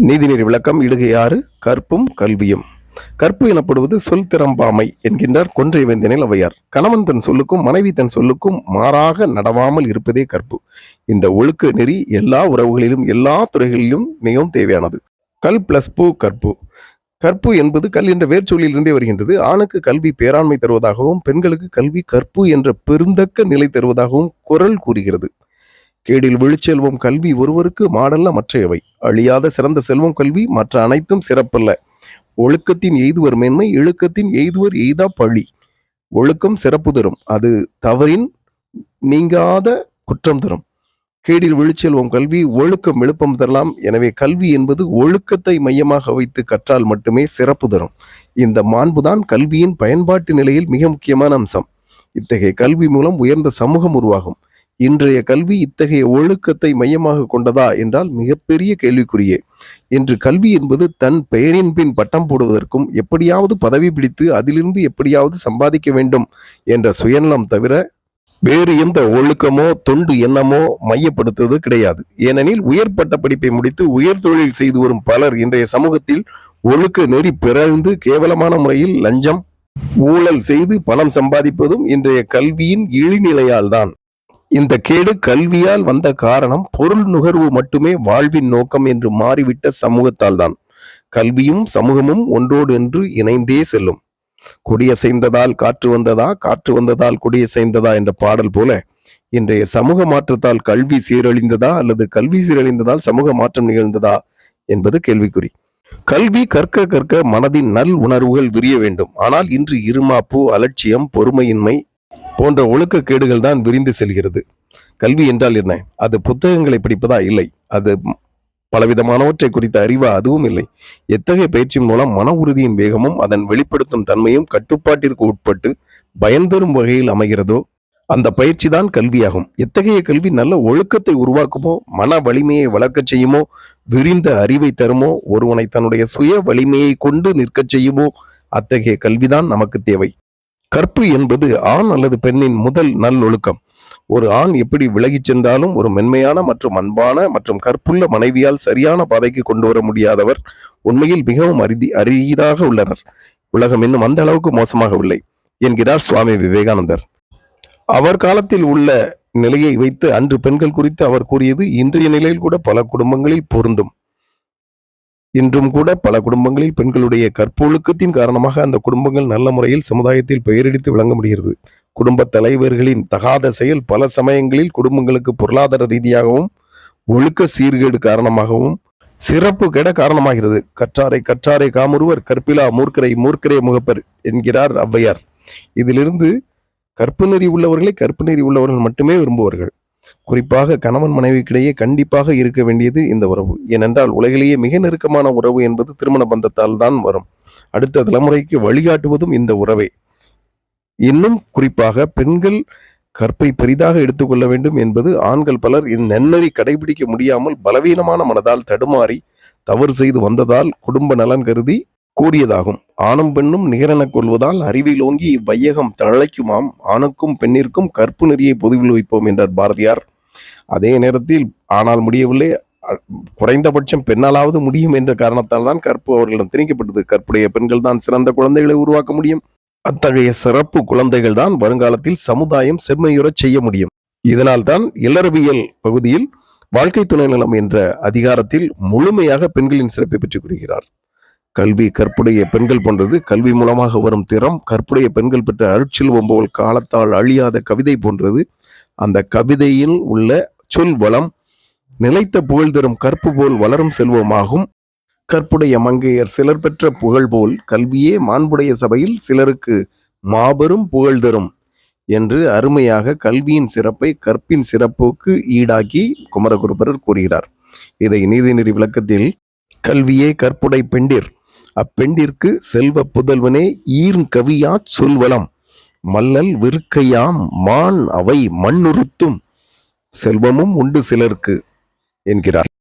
நீதிநெறி விளக்கம் இடுகை 6 கற்பும் கல்வியும். கற்பு எனப்படுவது சொல் திறம்பாமை என்கின்றார் கொன்றை வேந்தனில் ஔவையார். கணவன் தன் சொல்லுக்கும் மனைவி தன் சொல்லுக்கும் மாறாக நடவாமல் இருப்பதே கற்பு. இந்த ஒழுக்க நெறி எல்லா உறவுகளிலும் எல்லா துறைகளிலும் மிகவும் தேவையானது. கல் பிளஸ் பூ கற்பு. கற்பு என்பது கல் என்ற வேர்ச்சொல்லிலிருந்தே வருகின்றது. ஆணுக்கு கல்வி பேராண்மை தருவதாகவும் பெண்களுக்கு கல்வி கற்பு என்ற பெருந்தக்க நிலை தருவதாகவும் குறள் கூறுகிறது. கேடில் விழுச்செல்வம் கல்வி ஒருவருக்கு மாடல்ல மற்றையவை. அழியாத சிறந்த செல்வம் கல்வி, மற்ற அனைத்தும் சிறப்பல்ல. ஒழுக்கத்தின் எய்துவர் மேன்மை, இழுக்கத்தின் எய்துவர் எய்தா பழி. ஒழுக்கம் சிறப்பு தரும், அது தவறின் நீங்காத குற்றம் தரும். கேடில் விழுச்செல்வம் கல்வி, ஒழுக்கம் விழுப்பம் தரலாம். எனவே கல்வி என்பது ஒழுக்கத்தை மையமாக வைத்து கற்றால் மட்டுமே சிறப்பு தரும். இந்த மாண்புதான் கல்வியின் பயன்பாட்டு நிலையில் மிக முக்கியமான அம்சம். இத்தகைய கல்வி மூலம் உயர்ந்த சமூகம் உருவாகும். இன்றைய கல்வி இத்தகைய ஒழுக்கத்தை மையமாக கொண்டதா என்றால் மிகப்பெரிய கேள்விக்குறியே. இன்று கல்வி என்பது தன் பெயரின் பின் பட்டம் போடுவதற்கும் எப்படியாவது பதவி பிடித்து அதிலிருந்து எப்படியாவது சம்பாதிக்க வேண்டும் என்ற சுயநலம் தவிர வேறு எந்த ஒழுக்கமோ தொண்டு எண்ணமோ மையப்படுத்துவது கிடையாது. ஏனெனில் உயர்பட்ட படிப்பை முடித்து உயர் தொழில் செய்து வரும் பலர் இன்றைய சமூகத்தில் ஒழுக்க நெறி பிறழ்ந்து கேவலமான முறையில் லஞ்சம் ஊழல் செய்து பணம் சம்பாதிப்பதும் இன்றைய கல்வியின் இழிநிலையால் தான். இந்த கேடு கல்வியால் வந்த காரணம் பொருள் நுகர்வு மட்டுமே வாழ்வின் நோக்கம் என்று மாறிவிட்ட சமூகத்தால் தான். கல்வியும் சமூகமும் ஒன்றோடு என்று இணைந்தே செல்லும். கொடியசைந்ததால் காற்று வந்ததா, காற்று வந்ததால் கொடியசைந்ததா என்ற பாடல் போல இன்றைய சமூக மாற்றத்தால் கல்வி சீரழிந்ததா அல்லது கல்வி சீரழிந்ததால் சமூக மாற்றம் நிகழ்ந்ததா என்பது கேள்விக்குறி. கல்வி கற்க கற்க மனதின் நல் உணர்வுகள் விரிய வேண்டும். ஆனால் இன்று இருமாப்பு, அலட்சியம், பொறுமையின்மை போன்ற ஒழுக்கக்கேடுகள் தான் விரிந்து செல்கிறது. கல்வி என்றால் என்ன? அது புத்தகங்களை படிப்பதா? இல்லை. அது பலவிதமானவற்றை குறித்த அறிவா? அதுவும் இல்லை. எத்தகைய பயிற்சியின் மூலம் மன உறுதியின் வேகமும் அதன் வெளிப்படுத்தும் தன்மையும் கட்டுப்பாட்டிற்கு உட்பட்டு பயன்தரும் வகையில் அமைகிறதோ அந்த பயிற்சி தான் கல்வியாகும். எத்தகைய கல்வி நல்ல ஒழுக்கத்தை உருவாக்குமோ, மன வலிமையை வளர்க்கச் செய்யுமோ, விரிந்த அறிவை தருமோ, ஒருவனை தன்னுடைய சுய வலிமையை கொண்டு நிற்கச் செய்யுமோ, அத்தகைய கல்விதான் நமக்கு தேவை. கற்பு என்பது ஆண் அல்லது பெண்ணின் முதல் நல்லொழுக்கம். ஒரு ஆண் எப்படி விலகிச் சென்றாலும் ஒரு மென்மையான மற்றும் அன்பான மற்றும் கற்புள்ள மனைவியால் சரியான பாதைக்கு கொண்டு வர முடியாதவர் உண்மையில் மிகவும் அரிதாக உள்ளனர். உலகம் இன்னும் அந்த அளவுக்கு மோசமாகவில்லை என்கிறார் சுவாமி விவேகானந்தர். அவர் காலத்தில் உள்ள நிலையை வைத்து அன்று பெண்கள் குறித்து அவர் கூறியது இன்றைய நிலையில் கூட பல குடும்பங்களில் பொருந்தும். இன்றும் கூட பல குடும்பங்களில் பெண்களுடைய கற்பொழுக்கத்தின் காரணமாக அந்த குடும்பங்கள் நல்ல முறையில் சமுதாயத்தில் பெயரெடுத்து விளங்க முடிகிறது. குடும்ப தலைவர்களின் தகாத செயல் பல சமயங்களில் குடும்பங்களுக்கு பொருளாதார ரீதியாகவும் ஒழுக்க சீர்கேடு காரணமாகவும் சிறப்பு கெட காரணமாகிறது. கற்றாரை கற்றாரை காமுறுவர், கற்பிலா மூர்க்கரை மூர்க்கரே முகப்பர் என்கிறார் ஔவையார். இதிலிருந்து கற்பு நெறி உள்ளவர்களை கற்பு நெறி உள்ளவர்கள் மட்டுமே விரும்புவார்கள். குறிப்பாக கணவன் மனைவிக்கிடையே கண்டிப்பாக இருக்க வேண்டியது இந்த உறவு. ஏனென்றால் உலகிலேயே மிக நெருக்கமான உறவு என்பது திருமண பந்தத்தால் தான் வரும். அடுத்த தலைமுறைக்கு வழிகாட்டுவதும் இந்த உறவே. இன்னும் குறிப்பாக பெண்கள் கற்பை பெரிதாக எடுத்துக்கொள்ள வேண்டும் என்பது ஆண்கள் பலர் இந்நெறி கடைபிடிக்க முடியாமல் பலவீனமான மனதால் தடுமாறி தவறு செய்து வந்ததால் குடும்ப நலன் கருதி கூறியதாகும். ஆணும் பெண்ணும் நிகரெனக் கொள்வதால் அறிவில் ஓங்கி இவ்வையகம் தழைக்குமாம், ஆணுக்கும் பெண்ணிற்கும் கற்பு நெறியை பொதுவில் வைப்போம் என்றார் பாரதியார். அதே நேரத்தில் ஆனால் முடியவில்லை, குறைந்தபட்சம் பெண்ணாலாவது முடியும் என்ற காரணத்தால் தான் கற்பு அவர்களிடம் திணிக்கப்பட்டது. கற்புடைய பெண்கள் தான் சிறந்த குழந்தைகளை உருவாக்க முடியும். அத்தகைய சிறப்பு குழந்தைகள் தான் வருங்காலத்தில் சமுதாயம் செம்மையுறச் செய்ய முடியும். இதனால் தான் இல்லறவியல் பகுதியில் வாழ்க்கை துணை நலம் என்ற அதிகாரத்தில் முழுமையாக பெண்களின் சிறப்பை பற்றி கூறுகிறார். கல்வி கற்புடைய பெண்கள் போன்றது. கல்வி மூலமாக வரும் திறம் கற்புடைய பெண்கள் பெற்ற அருட்செல்வம் போல் காலத்தால் அழியாத கவிதை போன்றது. அந்த கவிதையில் உள்ள சொல் வளம் நிலைத்த புகழ் தரும் கற்பு போல் வளரும் செல்வமாகும். கற்புடைய மங்கையர் சிலர் பெற்ற புகழ் போல் கல்வியே மாண்புடைய சபையில் சிலருக்கு மாபெரும் புகழ் தரும் என்று அருமையாக கல்வியின் சிறப்பை கற்பின் சிறப்புக்கு ஈடாக்கி குமரகுருபரர் கூறுகிறார். இதை நீதிநெறி விளக்கத்தில் கல்வியே கற்புடை பெண்டிர், அப்பெண்டிற்கு செல்வ புதல்வனே ஈர்ன் கவியாச் சொல்வளம், மல்லல் விருக்கையாம் மான் அவை மண்ணுறுத்தும், செல்வமும் உண்டு சிலருக்கு என்கிறார்.